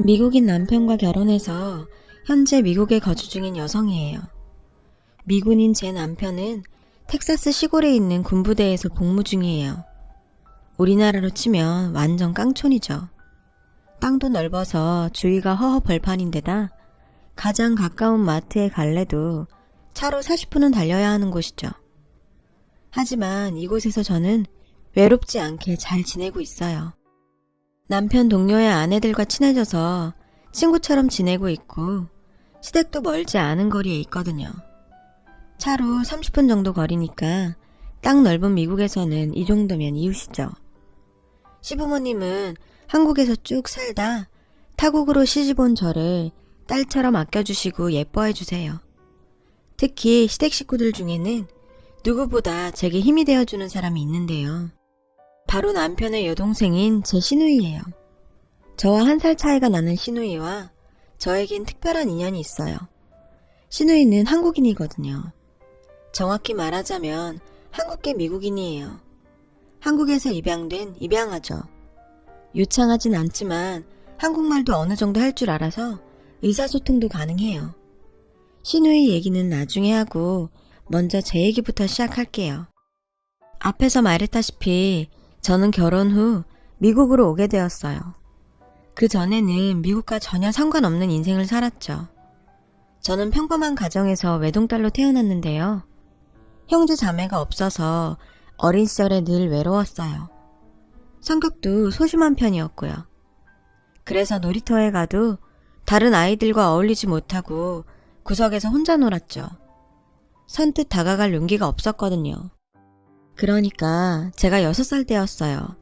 미국인 남편과 결혼해서 현재 미국에 거주 중인 여성이에요. 미군인 제 남편은 텍사스 시골에 있는 군부대에서 복무 중이에요. 우리나라로 치면 완전 깡촌이죠. 땅도 넓어서 주위가 허허벌판인데다 가장 가까운 마트에 갈래도 차로 40분은 달려야 하는 곳이죠. 하지만 이곳에서 저는 외롭지 않게 잘 지내고 있어요. 남편 동료의 아내들과 친해져서 친구처럼 지내고 있고 시댁도 멀지 않은 거리에 있거든요. 차로 30분 정도 거리니까 땅 넓은 미국에서는 이 정도면 이웃이죠. 시부모님은 한국에서 쭉 살다 타국으로 시집온 저를 딸처럼 아껴주시고 예뻐해주세요. 특히 시댁 식구들 중에는 누구보다 제게 힘이 되어주는 사람이 있는데요. 바로 남편의 여동생인 제 시누이예요. 저와 1살 차이가 나는 시누이와 저에겐 특별한 인연이 있어요. 시누이는 한국인이거든요. 정확히 말하자면 한국계 미국인이에요. 한국에서 입양된 입양아죠. 유창하진 않지만 한국말도 어느 정도 할 줄 알아서 의사소통도 가능해요. 시누이 얘기는 나중에 하고 먼저 제 얘기부터 시작할게요. 앞에서 말했다시피 저는 결혼 후 미국으로 오게 되었어요. 그 전에는 미국과 전혀 상관없는 인생을 살았죠. 저는 평범한 가정에서 외동딸로 태어났는데요. 형제 자매가 없어서 어린 시절에 늘 외로웠어요. 성격도 소심한 편이었고요. 그래서 놀이터에 가도 다른 아이들과 어울리지 못하고 구석에서 혼자 놀았죠. 선뜻 다가갈 용기가 없었거든요. 그러니까 제가 6살 때였어요.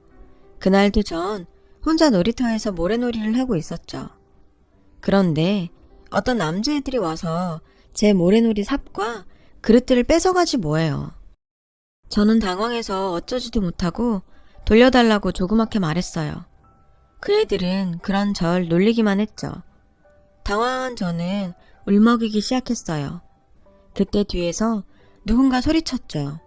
그날도 전 혼자 놀이터에서 모래놀이를 하고 있었죠. 그런데 어떤 남자애들이 와서 제 모래놀이 삽과 그릇들을 뺏어가지 뭐예요. 저는 당황해서 어쩌지도 못하고 돌려달라고 조그맣게 말했어요. 그 애들은 그런 절 놀리기만 했죠. 당황한 저는 울먹이기 시작했어요. 그때 뒤에서 누군가 소리쳤죠.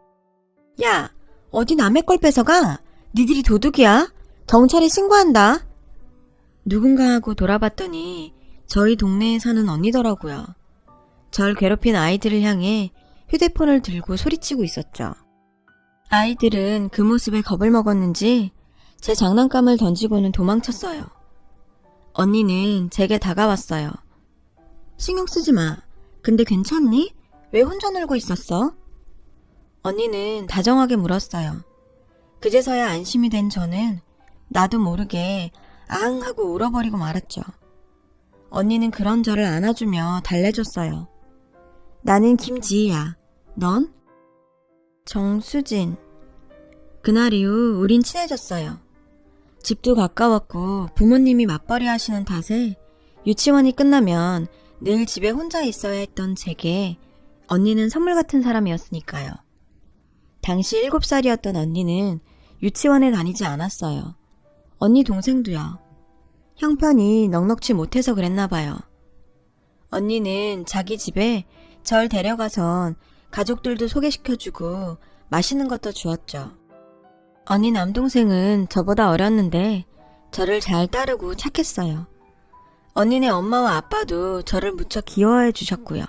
야, 어디 남의 걸 뺏어가? 니들이 도둑이야? 경찰에 신고한다. 누군가 하고 돌아봤더니 저희 동네에 사는 언니더라고요. 절 괴롭힌 아이들을 향해 휴대폰을 들고 소리치고 있었죠. 아이들은 그 모습에 겁을 먹었는지 제 장난감을 던지고는 도망쳤어요. 언니는 제게 다가왔어요. 신경 쓰지 마. 근데 괜찮니? 왜 혼자 놀고 있었어? 언니는 다정하게 물었어요. 그제서야 안심이 된 저는 나도 모르게 앙 하고 울어버리고 말았죠. 언니는 그런 저를 안아주며 달래줬어요. 나는 김지희야. 넌? 정수진. 그날 이후 우린 친해졌어요. 집도 가까웠고 부모님이 맞벌이 하시는 탓에 유치원이 끝나면 늘 집에 혼자 있어야 했던 제게 언니는 선물 같은 사람이었으니까요. 당시 7살이었던 언니는 유치원에 다니지 않았어요. 언니 동생도요. 형편이 넉넉지 못해서 그랬나 봐요. 언니는 자기 집에 절 데려가선 가족들도 소개시켜주고 맛있는 것도 주었죠. 언니 남동생은 저보다 어렸는데 저를 잘 따르고 착했어요. 언니네 엄마와 아빠도 저를 무척 귀여워해 주셨고요.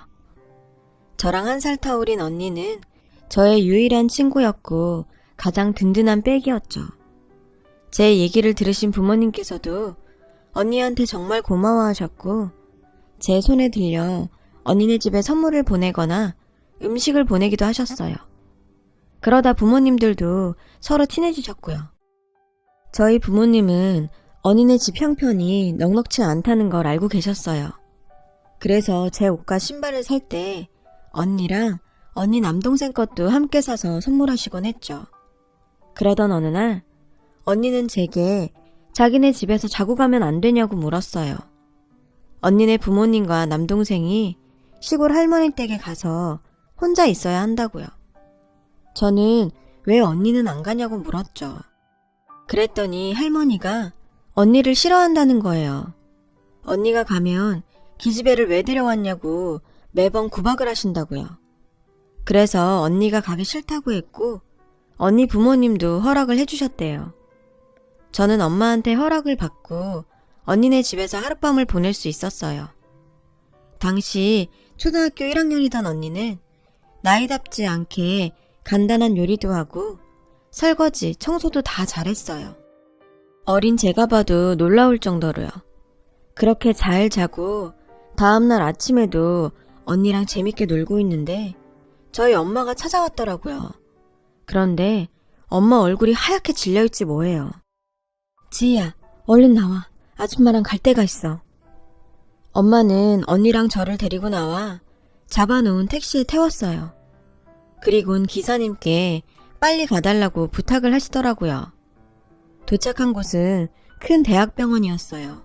저랑 1살 터울인 언니는 저의 유일한 친구였고 가장 든든한 백이었죠. 제 얘기를 들으신 부모님께서도 언니한테 정말 고마워하셨고 제 손에 들려 언니네 집에 선물을 보내거나 음식을 보내기도 하셨어요. 그러다 부모님들도 서로 친해지셨고요. 저희 부모님은 언니네 집 형편이 넉넉지 않다는 걸 알고 계셨어요. 그래서 제 옷과 신발을 살 때 언니랑 언니 남동생 것도 함께 사서 선물하시곤 했죠. 그러던 어느 날 언니는 제게 자기네 집에서 자고 가면 안 되냐고 물었어요. 언니네 부모님과 남동생이 시골 할머니 댁에 가서 혼자 있어야 한다고요. 저는 왜 언니는 안 가냐고 물었죠. 그랬더니 할머니가 언니를 싫어한다는 거예요. 언니가 가면 기집애를 왜 데려왔냐고 매번 구박을 하신다고요. 그래서 언니가 가기 싫다고 했고 언니 부모님도 허락을 해주셨대요. 저는 엄마한테 허락을 받고 언니네 집에서 하룻밤을 보낼 수 있었어요. 당시 초등학교 1학년이던 언니는 나이답지 않게 간단한 요리도 하고 설거지, 청소도 다 잘했어요. 어린 제가 봐도 놀라울 정도로요. 그렇게 잘 자고 다음날 아침에도 언니랑 재밌게 놀고 있는데 저희 엄마가 찾아왔더라고요. 그런데 엄마 얼굴이 하얗게 질려있지 뭐예요. 지희야, 얼른 나와. 아줌마랑 갈 데가 있어. 엄마는 언니랑 저를 데리고 나와 잡아놓은 택시에 태웠어요. 그리곤 기사님께 빨리 가달라고 부탁을 하시더라고요. 도착한 곳은 큰 대학병원이었어요.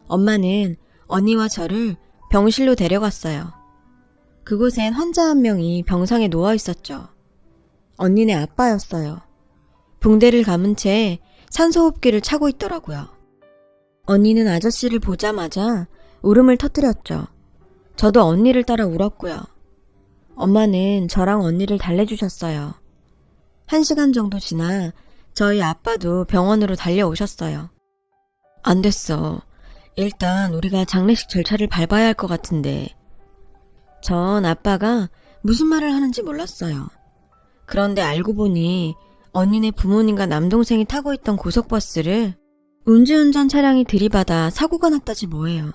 엄마는 언니와 저를 병실로 데려갔어요. 그곳엔 환자 한 명이 병상에 누워 있었죠. 언니네 아빠였어요. 붕대를 감은 채 산소호흡기를 차고 있더라고요. 언니는 아저씨를 보자마자 울음을 터뜨렸죠. 저도 언니를 따라 울었고요. 엄마는 저랑 언니를 달래주셨어요. 1시간 정도 지나 저희 아빠도 병원으로 달려오셨어요. 안 됐어. 일단 우리가 장례식 절차를 밟아야 할 것 같은데. 전 아빠가 무슨 말을 하는지 몰랐어요. 그런데 알고 보니 언니네 부모님과 남동생이 타고 있던 고속버스를 음주운전 차량이 들이받아 사고가 났다지 뭐예요.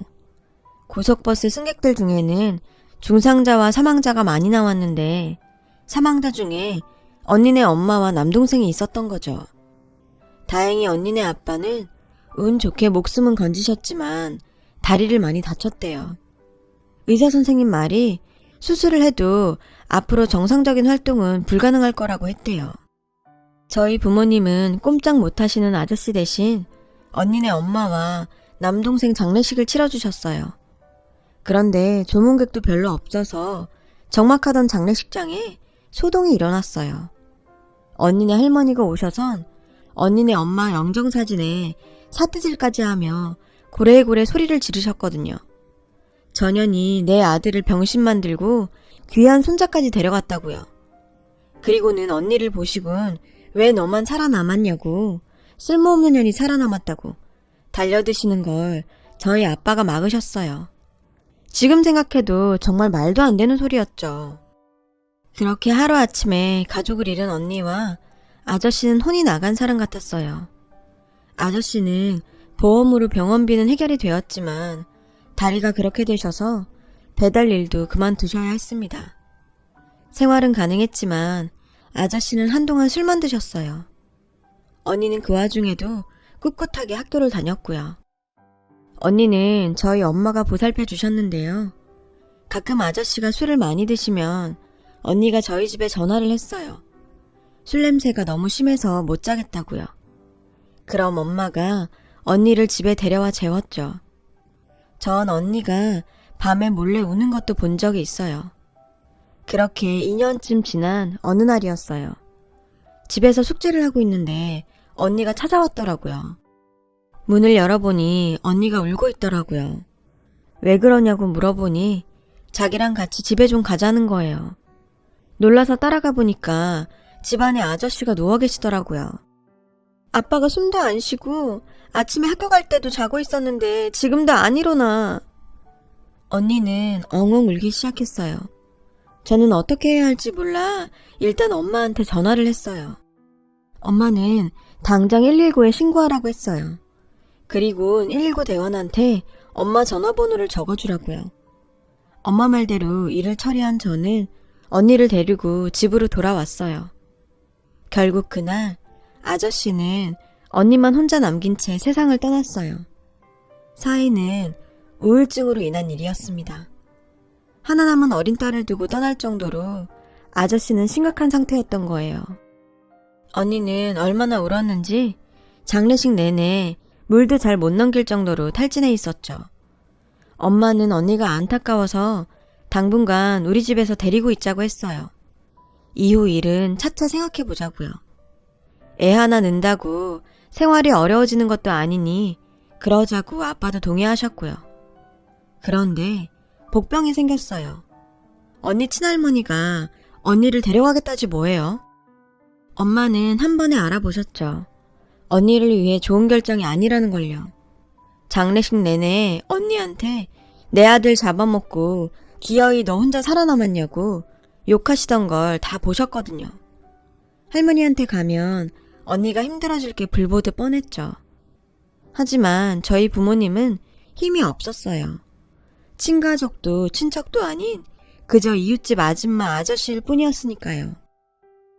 고속버스 승객들 중에는 중상자와 사망자가 많이 나왔는데 사망자 중에 언니네 엄마와 남동생이 있었던 거죠. 다행히 언니네 아빠는 운 좋게 목숨은 건지셨지만 다리를 많이 다쳤대요. 의사 선생님 말이 수술을 해도 앞으로 정상적인 활동은 불가능할 거라고 했대요. 저희 부모님은 꼼짝 못하시는 아저씨 대신 언니네 엄마와 남동생 장례식을 치러주셨어요. 그런데 조문객도 별로 없어서 적막하던 장례식장에 소동이 일어났어요. 언니네 할머니가 오셔선 언니네 엄마 영정사진에 사트질까지 하며 고래고래 소리를 지르셨거든요. 전현이 내 아들을 병신 만들고 귀한 손자까지 데려갔다고요. 그리고는 언니를 보시곤 왜 너만 살아남았냐고, 쓸모없는 년이 살아남았다고 달려드시는 걸 저희 아빠가 막으셨어요. 지금 생각해도 정말 말도 안 되는 소리였죠. 그렇게 하루아침에 가족을 잃은 언니와 아저씨는 혼이 나간 사람 같았어요. 아저씨는 보험으로 병원비는 해결이 되었지만 다리가 그렇게 되셔서 배달 일도 그만두셔야 했습니다. 생활은 가능했지만 아저씨는 한동안 술만 드셨어요. 언니는 그 와중에도 꿋꿋하게 학교를 다녔고요. 언니는 저희 엄마가 보살펴 주셨는데요. 가끔 아저씨가 술을 많이 드시면 언니가 저희 집에 전화를 했어요. 술 냄새가 너무 심해서 못 자겠다고요. 그럼 엄마가 언니를 집에 데려와 재웠죠. 전 언니가 밤에 몰래 우는 것도 본 적이 있어요. 그렇게 2년쯤 지난 어느 날이었어요. 집에서 숙제를 하고 있는데 언니가 찾아왔더라고요. 문을 열어보니 언니가 울고 있더라고요. 왜 그러냐고 물어보니 자기랑 같이 집에 좀 가자는 거예요. 놀라서 따라가 보니까 집안에 아저씨가 누워 계시더라고요. 아빠가 숨도 안 쉬고 아침에 학교 갈 때도 자고 있었는데 지금도 안 일어나. 언니는 엉엉 울기 시작했어요. 저는 어떻게 해야 할지 몰라 일단 엄마한테 전화를 했어요. 엄마는 당장 119에 신고하라고 했어요. 그리고 119 대원한테 엄마 전화번호를 적어주라고요. 엄마 말대로 일을 처리한 저는 언니를 데리고 집으로 돌아왔어요. 결국 그날 아저씨는 언니만 혼자 남긴 채 세상을 떠났어요. 사인은 우울증으로 인한 일이었습니다. 하나 남은 어린 딸을 두고 떠날 정도로 아저씨는 심각한 상태였던 거예요. 언니는 얼마나 울었는지 장례식 내내 물도 잘 못 넘길 정도로 탈진해 있었죠. 엄마는 언니가 안타까워서 당분간 우리 집에서 데리고 있자고 했어요. 이후 일은 차차 생각해 보자고요. 애 하나 낳는다고 생활이 어려워지는 것도 아니니 그러자고 아빠도 동의하셨고요. 그런데 복병이 생겼어요. 언니 친할머니가 언니를 데려가겠다지 뭐예요? 엄마는 한 번에 알아보셨죠. 언니를 위해 좋은 결정이 아니라는 걸요. 장례식 내내 언니한테 내 아들 잡아먹고 기어이 너 혼자 살아남았냐고 욕하시던 걸 다 보셨거든요. 할머니한테 가면 언니가 힘들어질 게 불보듯 뻔했죠. 하지만 저희 부모님은 힘이 없었어요. 친가족도 친척도 아닌 그저 이웃집 아줌마 아저씨일 뿐이었으니까요.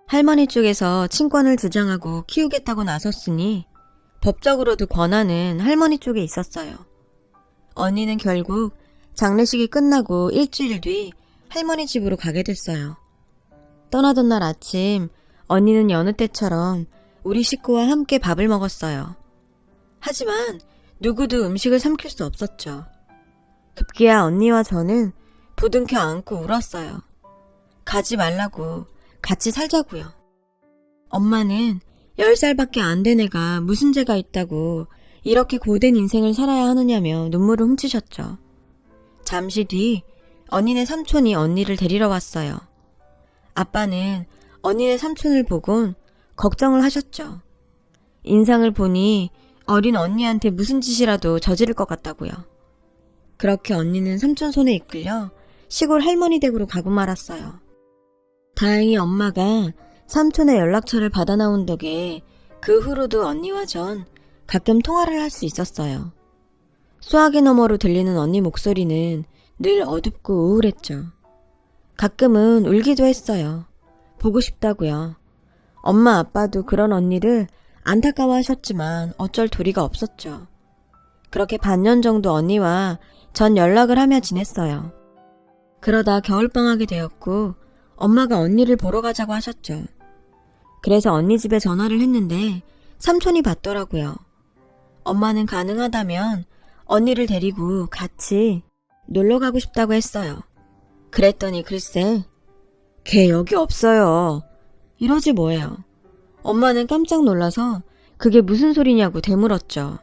할머니 쪽에서 친권을 주장하고 키우겠다고 나섰으니 법적으로도 권한은 할머니 쪽에 있었어요. 언니는 결국 장례식이 끝나고 일주일 뒤 할머니 집으로 가게 됐어요. 떠나던 날 아침 언니는 여느 때처럼 우리 식구와 함께 밥을 먹었어요. 하지만 누구도 음식을 삼킬 수 없었죠. 급기야 언니와 저는 부둥켜 안고 울었어요. 가지 말라고, 같이 살자고요. 엄마는 10살밖에 안 된 애가 무슨 죄가 있다고 이렇게 고된 인생을 살아야 하느냐며 눈물을 훔치셨죠. 잠시 뒤 언니네 삼촌이 언니를 데리러 왔어요. 아빠는 언니네 삼촌을 보곤 걱정을 하셨죠. 인상을 보니 어린 언니한테 무슨 짓이라도 저지를 것 같다고요. 그렇게 언니는 삼촌 손에 이끌려 시골 할머니 댁으로 가고 말았어요. 다행히 엄마가 삼촌의 연락처를 받아 나온 덕에 그 후로도 언니와 전 가끔 통화를 할 수 있었어요. 수화기 너머로 들리는 언니 목소리는 늘 어둡고 우울했죠. 가끔은 울기도 했어요. 보고 싶다고요. 엄마 아빠도 그런 언니를 안타까워하셨지만 어쩔 도리가 없었죠. 그렇게 반년 정도 언니와 전 연락을 하며 지냈어요. 그러다 겨울방학이 되었고 엄마가 언니를 보러 가자고 하셨죠. 그래서 언니 집에 전화를 했는데 삼촌이 받더라고요. 엄마는 가능하다면 언니를 데리고 같이 놀러 가고 싶다고 했어요. 그랬더니 글쎄, 걔 여기 없어요. 이러지 뭐예요. 엄마는 깜짝 놀라서 그게 무슨 소리냐고 되물었죠.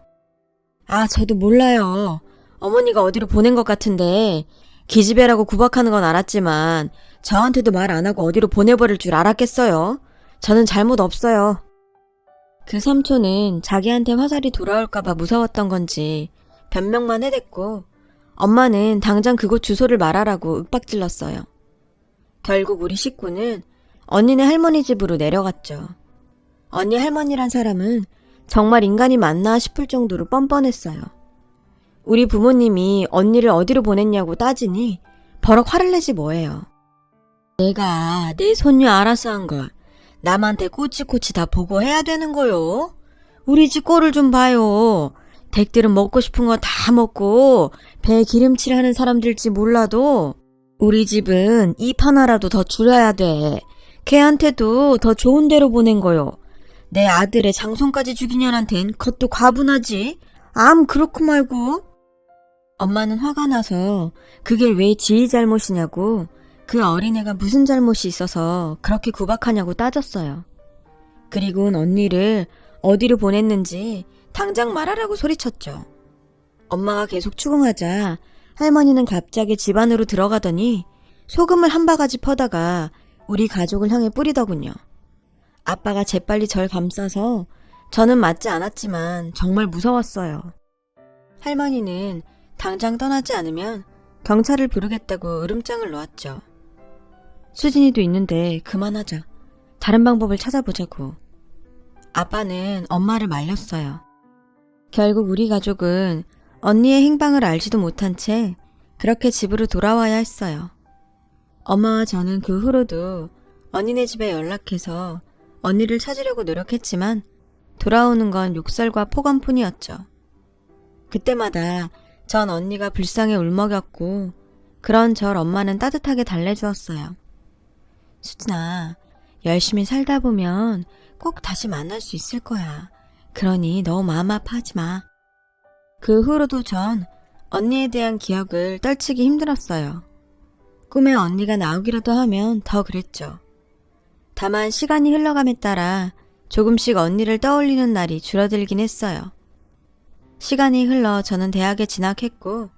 아, 저도 몰라요. 어머니가 어디로 보낸 것 같은데 기집애라고 구박하는 건 알았지만 저한테도 말 안 하고 어디로 보내버릴 줄 알았겠어요? 저는 잘못 없어요. 그 삼촌은 자기한테 화살이 돌아올까봐 무서웠던 건지 변명만 해댔고 엄마는 당장 그곳 주소를 말하라고 윽박질렀어요. 결국 우리 식구는 언니네 할머니 집으로 내려갔죠. 언니 할머니란 사람은 정말 인간이 맞나 싶을 정도로 뻔뻔했어요. 우리 부모님이 언니를 어디로 보냈냐고 따지니 버럭 화를 내지 뭐예요. 내가 내 손녀 알아서 한 걸 남한테 꼬치꼬치 다 보고해야 되는 거요. 우리 집 꼴을 좀 봐요. 댁들은 먹고 싶은 거 다 먹고 배 기름칠하는 사람들일지 몰라도 우리 집은 입 하나라도 더 줄여야 돼. 걔한테도 더 좋은 데로 보낸 거요. 내 아들의 장손까지 죽이년한텐 그것도 과분하지. 암 그렇고 말고. 엄마는 화가 나서 그게 왜 지희 잘못이냐고 그 어린애가 무슨 잘못이 있어서 그렇게 구박하냐고 따졌어요. 그리고는 언니를 어디로 보냈는지 당장 말하라고 소리쳤죠. 엄마가 계속 추궁하자 할머니는 갑자기 집 안으로 들어가더니 소금을 한 바가지 퍼다가 우리 가족을 향해 뿌리더군요. 아빠가 재빨리 절 감싸서 저는 맞지 않았지만 정말 무서웠어요. 할머니는 당장 떠나지 않으면 경찰을 부르겠다고 으름장을 놓았죠. 수진이도 있는데 그만하자. 다른 방법을 찾아보자고. 아빠는 엄마를 말렸어요. 결국 우리 가족은 언니의 행방을 알지도 못한 채 그렇게 집으로 돌아와야 했어요. 엄마와 저는 그 후로도 언니네 집에 연락해서 언니를 찾으려고 노력했지만 돌아오는 건 욕설과 폭언뿐이었죠. 그때마다 전 언니가 불쌍해 울먹였고 그런 절 엄마는 따뜻하게 달래주었어요. 수진아, 열심히 살다 보면 꼭 다시 만날 수 있을 거야. 그러니 너무 마음 아파하지 마. 그 후로도 전 언니에 대한 기억을 떨치기 힘들었어요. 꿈에 언니가 나오기라도 하면 더 그랬죠. 다만 시간이 흘러감에 따라 조금씩 언니를 떠올리는 날이 줄어들긴 했어요. 시간이 흘러 저는 대학에 진학했고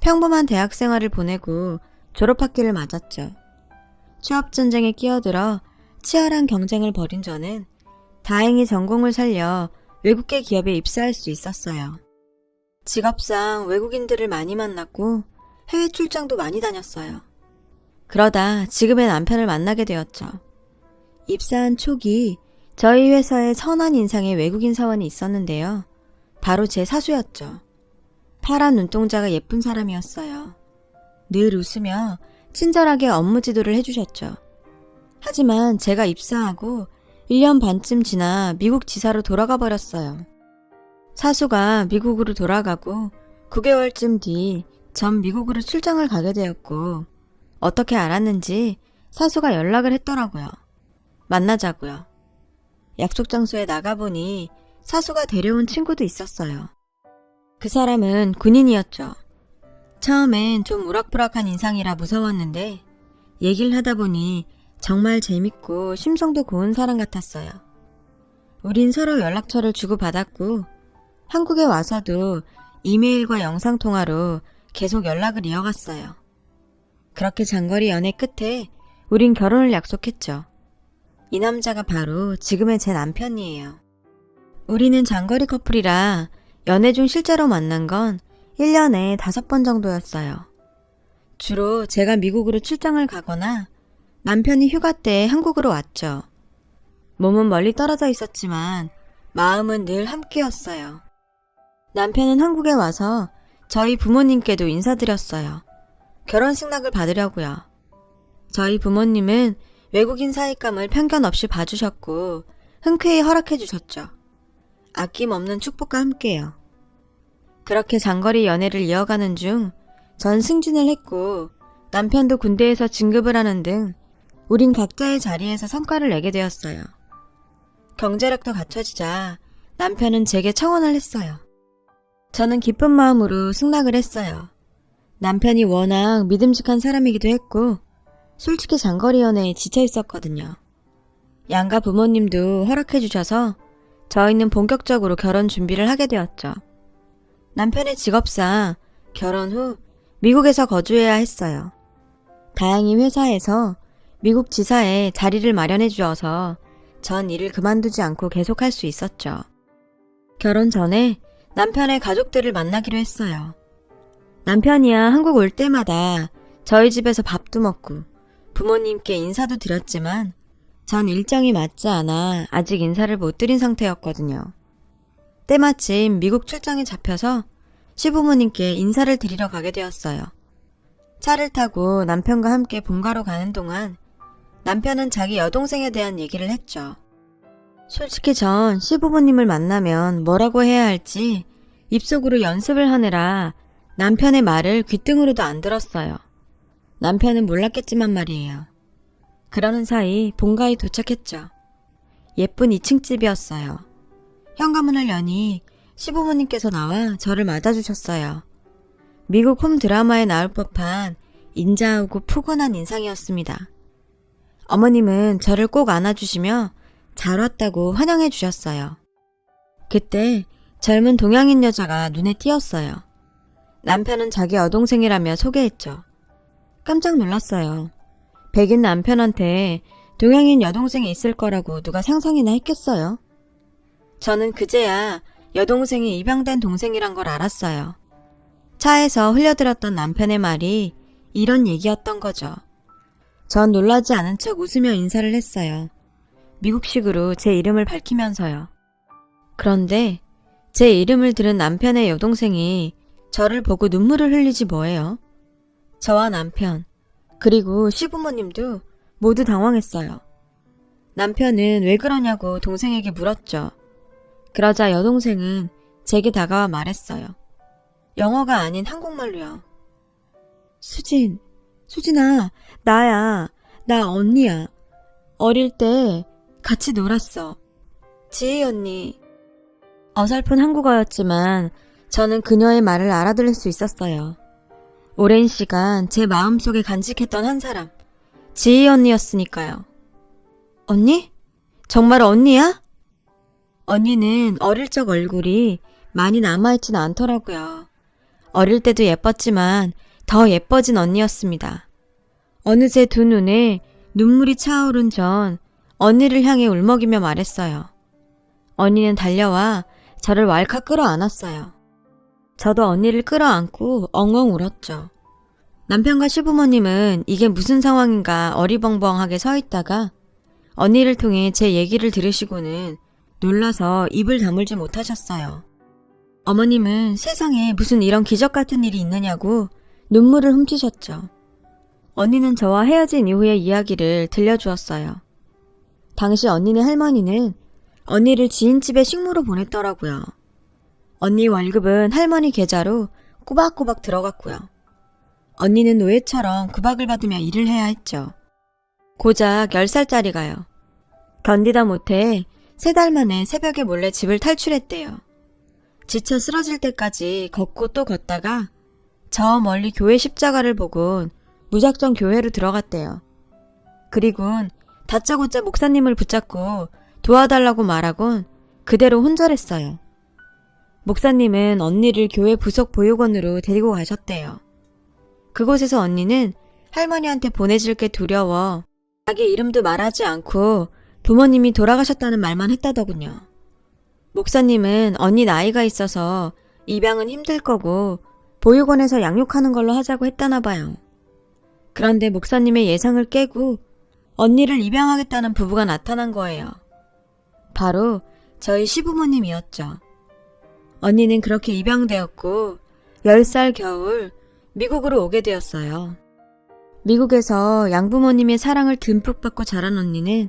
평범한 대학 생활을 보내고 졸업학기를 맞았죠. 취업전쟁에 끼어들어 치열한 경쟁을 벌인 저는 다행히 전공을 살려 외국계 기업에 입사할 수 있었어요. 직업상 외국인들을 많이 만났고 해외 출장도 많이 다녔어요. 그러다 지금의 남편을 만나게 되었죠. 입사한 초기 저희 회사에 선한 인상의 외국인 사원이 있었는데요. 바로 제 사수였죠. 파란 눈동자가 예쁜 사람이었어요. 늘 웃으며 친절하게 업무 지도를 해주셨죠. 하지만 제가 입사하고 1년 반쯤 지나 미국 지사로 돌아가 버렸어요. 사수가 미국으로 돌아가고 9개월쯤 뒤 전 미국으로 출장을 가게 되었고 어떻게 알았는지 사수가 연락을 했더라고요. 만나자고요. 약속 장소에 나가보니 사수가 데려온 친구도 있었어요. 그 사람은 군인이었죠. 처음엔 좀 우락부락한 인상이라 무서웠는데 얘기를 하다 보니 정말 재밌고 심성도 고운 사람 같았어요. 우린 서로 연락처를 주고받았고 한국에 와서도 이메일과 영상통화로 계속 연락을 이어갔어요. 그렇게 장거리 연애 끝에 우린 결혼을 약속했죠. 이 남자가 바로 지금의 제 남편이에요. 우리는 장거리 커플이라 연애 중 실제로 만난 건 1년에 5번 정도였어요. 주로 제가 미국으로 출장을 가거나 남편이 휴가 때 한국으로 왔죠. 몸은 멀리 떨어져 있었지만 마음은 늘 함께였어요. 남편은 한국에 와서 저희 부모님께도 인사드렸어요. 결혼식락을 받으려고요. 저희 부모님은 외국인 사익감을 편견 없이 봐주셨고 흔쾌히 허락해 주셨죠. 아낌없는 축복과 함께요. 그렇게 장거리 연애를 이어가는 중 전 승진을 했고 남편도 군대에서 진급을 하는 등 우린 각자의 자리에서 성과를 내게 되었어요. 경제력도 갖춰지자 남편은 제게 청혼을 했어요. 저는 기쁜 마음으로 승낙을 했어요. 남편이 워낙 믿음직한 사람이기도 했고 솔직히 장거리 연애에 지쳐 있었거든요. 양가 부모님도 허락해 주셔서 저희는 본격적으로 결혼 준비를 하게 되었죠. 남편의 직업상 결혼 후 미국에서 거주해야 했어요. 다행히 회사에서 미국 지사에 자리를 마련해 주어서 전 일을 그만두지 않고 계속할 수 있었죠. 결혼 전에 남편의 가족들을 만나기로 했어요. 남편이야 한국 올 때마다 저희 집에서 밥도 먹고 부모님께 인사도 드렸지만 전 일정이 맞지 않아 아직 인사를 못 드린 상태였거든요. 때마침 미국 출장에 잡혀서 시부모님께 인사를 드리러 가게 되었어요. 차를 타고 남편과 함께 본가로 가는 동안 남편은 자기 여동생에 대한 얘기를 했죠. 솔직히 전 시부모님을 만나면 뭐라고 해야 할지 입속으로 연습을 하느라 남편의 말을 귓등으로도 안 들었어요. 남편은 몰랐겠지만 말이에요. 그러는 사이 본가에 도착했죠. 예쁜 2층 집이었어요. 현관문을 여니 시부모님께서 나와 저를 맞아주셨어요. 미국 홈 드라마에 나올 법한 인자하고 푸근한 인상이었습니다. 어머님은 저를 꼭 안아주시며 잘 왔다고 환영해 주셨어요. 그때 젊은 동양인 여자가 눈에 띄었어요. 남편은 자기 여동생이라며 소개했죠. 깜짝 놀랐어요. 백인 남편한테 동양인 여동생이 있을 거라고 누가 상상이나 했겠어요? 저는 그제야 여동생이 입양된 동생이란 걸 알았어요. 차에서 흘려들었던 남편의 말이 이런 얘기였던 거죠. 전 놀라지 않은 척 웃으며 인사를 했어요. 미국식으로 제 이름을 밝히면서요. 그런데 제 이름을 들은 남편의 여동생이 저를 보고 눈물을 흘리지 뭐예요. 저와 남편, 그리고 시부모님도 모두 당황했어요. 남편은 왜 그러냐고 동생에게 물었죠. 그러자 여동생은 제게 다가와 말했어요. 영어가 아닌 한국말로요. 수진아, 나야. 나 언니야. 어릴 때 같이 놀았어. 지희 언니. 어설픈 한국어였지만 저는 그녀의 말을 알아들을 수 있었어요. 오랜 시간 제 마음속에 간직했던 한 사람, 지희 언니였으니까요. 언니? 정말 언니야? 언니는 어릴 적 얼굴이 많이 남아있진 않더라고요. 어릴 때도 예뻤지만 더 예뻐진 언니였습니다. 어느새 두 눈에 눈물이 차오른 전 언니를 향해 울먹이며 말했어요. 언니는 달려와 저를 왈칵 끌어안았어요. 저도 언니를 끌어안고 엉엉 울었죠. 남편과 시부모님은 이게 무슨 상황인가 어리벙벙하게 서 있다가 언니를 통해 제 얘기를 들으시고는 놀라서 입을 다물지 못하셨어요. 어머님은 세상에 무슨 이런 기적 같은 일이 있느냐고 눈물을 훔치셨죠. 언니는 저와 헤어진 이후의 이야기를 들려주었어요. 당시 언니네 할머니는 언니를 지인집에 식모로 보냈더라고요. 언니 월급은 할머니 계좌로 꼬박꼬박 들어갔고요. 언니는 노예처럼 구박을 받으며 일을 해야 했죠. 고작 10살짜리가요. 견디다 못해 3달 만에 새벽에 몰래 집을 탈출했대요. 지쳐 쓰러질 때까지 걷고 또 걷다가 저 멀리 교회 십자가를 보곤 무작정 교회로 들어갔대요. 그리곤 다짜고짜 목사님을 붙잡고 도와달라고 말하곤 그대로 혼절했어요. 목사님은 언니를 교회 부속 보육원으로 데리고 가셨대요. 그곳에서 언니는 할머니한테 보내질 게 두려워 자기 이름도 말하지 않고 부모님이 돌아가셨다는 말만 했다더군요. 목사님은 언니 나이가 있어서 입양은 힘들 거고 보육원에서 양육하는 걸로 하자고 했다나 봐요. 그런데 목사님의 예상을 깨고 언니를 입양하겠다는 부부가 나타난 거예요. 바로 저희 시부모님이었죠. 언니는 그렇게 입양되었고 10살 겨울 미국으로 오게 되었어요. 미국에서 양부모님의 사랑을 듬뿍 받고 자란 언니는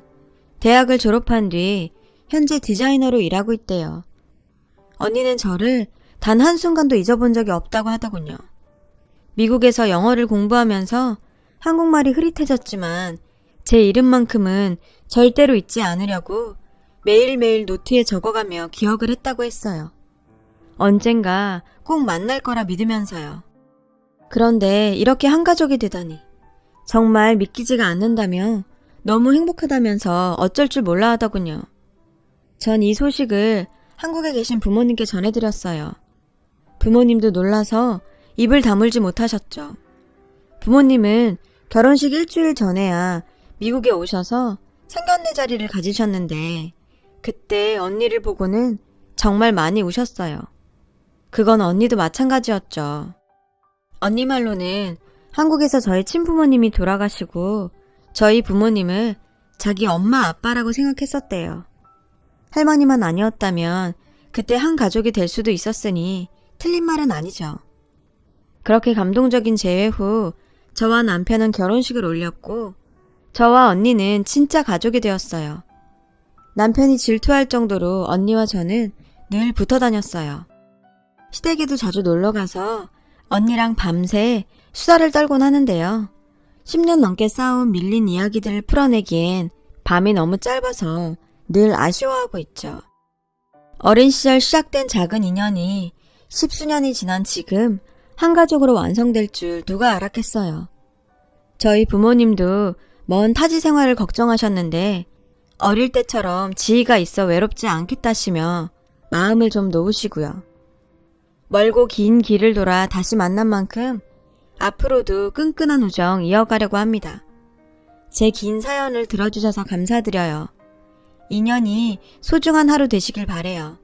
대학을 졸업한 뒤 현재 디자이너로 일하고 있대요. 언니는 저를 단 한순간도 잊어본 적이 없다고 하더군요. 미국에서 영어를 공부하면서 한국말이 흐릿해졌지만 제 이름만큼은 절대로 잊지 않으려고 매일매일 노트에 적어가며 기억을 했다고 했어요. 언젠가 꼭 만날 거라 믿으면서요. 그런데 이렇게 한 가족이 되다니 정말 믿기지가 않는다며 너무 행복하다면서 어쩔 줄 몰라 하더군요. 전 이 소식을 한국에 계신 부모님께 전해드렸어요. 부모님도 놀라서 입을 다물지 못하셨죠. 부모님은 결혼식 일주일 전에야 미국에 오셔서 상견례 자리를 가지셨는데 그때 언니를 보고는 정말 많이 우셨어요. 그건 언니도 마찬가지였죠. 언니 말로는 한국에서 저희 친부모님이 돌아가시고 저희 부모님을 자기 엄마 아빠라고 생각했었대요. 할머니만 아니었다면 그때 한 가족이 될 수도 있었으니 틀린 말은 아니죠. 그렇게 감동적인 재회 후 저와 남편은 결혼식을 올렸고 저와 언니는 진짜 가족이 되었어요. 남편이 질투할 정도로 언니와 저는 늘 붙어 다녔어요. 시댁에도 자주 놀러가서 언니랑 밤새 수다를 떨곤 하는데요. 10년 넘게 쌓아온 밀린 이야기들을 풀어내기엔 밤이 너무 짧아서 늘 아쉬워하고 있죠. 어린 시절 시작된 작은 인연이 10수년이 지난 지금 한 가족으로 완성될 줄 누가 알았겠어요. 저희 부모님도 먼 타지 생활을 걱정하셨는데 어릴 때처럼 지희가 있어 외롭지 않겠다시며 마음을 좀 놓으시고요. 멀고 긴 길을 돌아 다시 만난 만큼 앞으로도 끈끈한 우정 이어가려고 합니다. 제 긴 사연을 들어주셔서 감사드려요. 인연이 소중한 하루 되시길 바래요.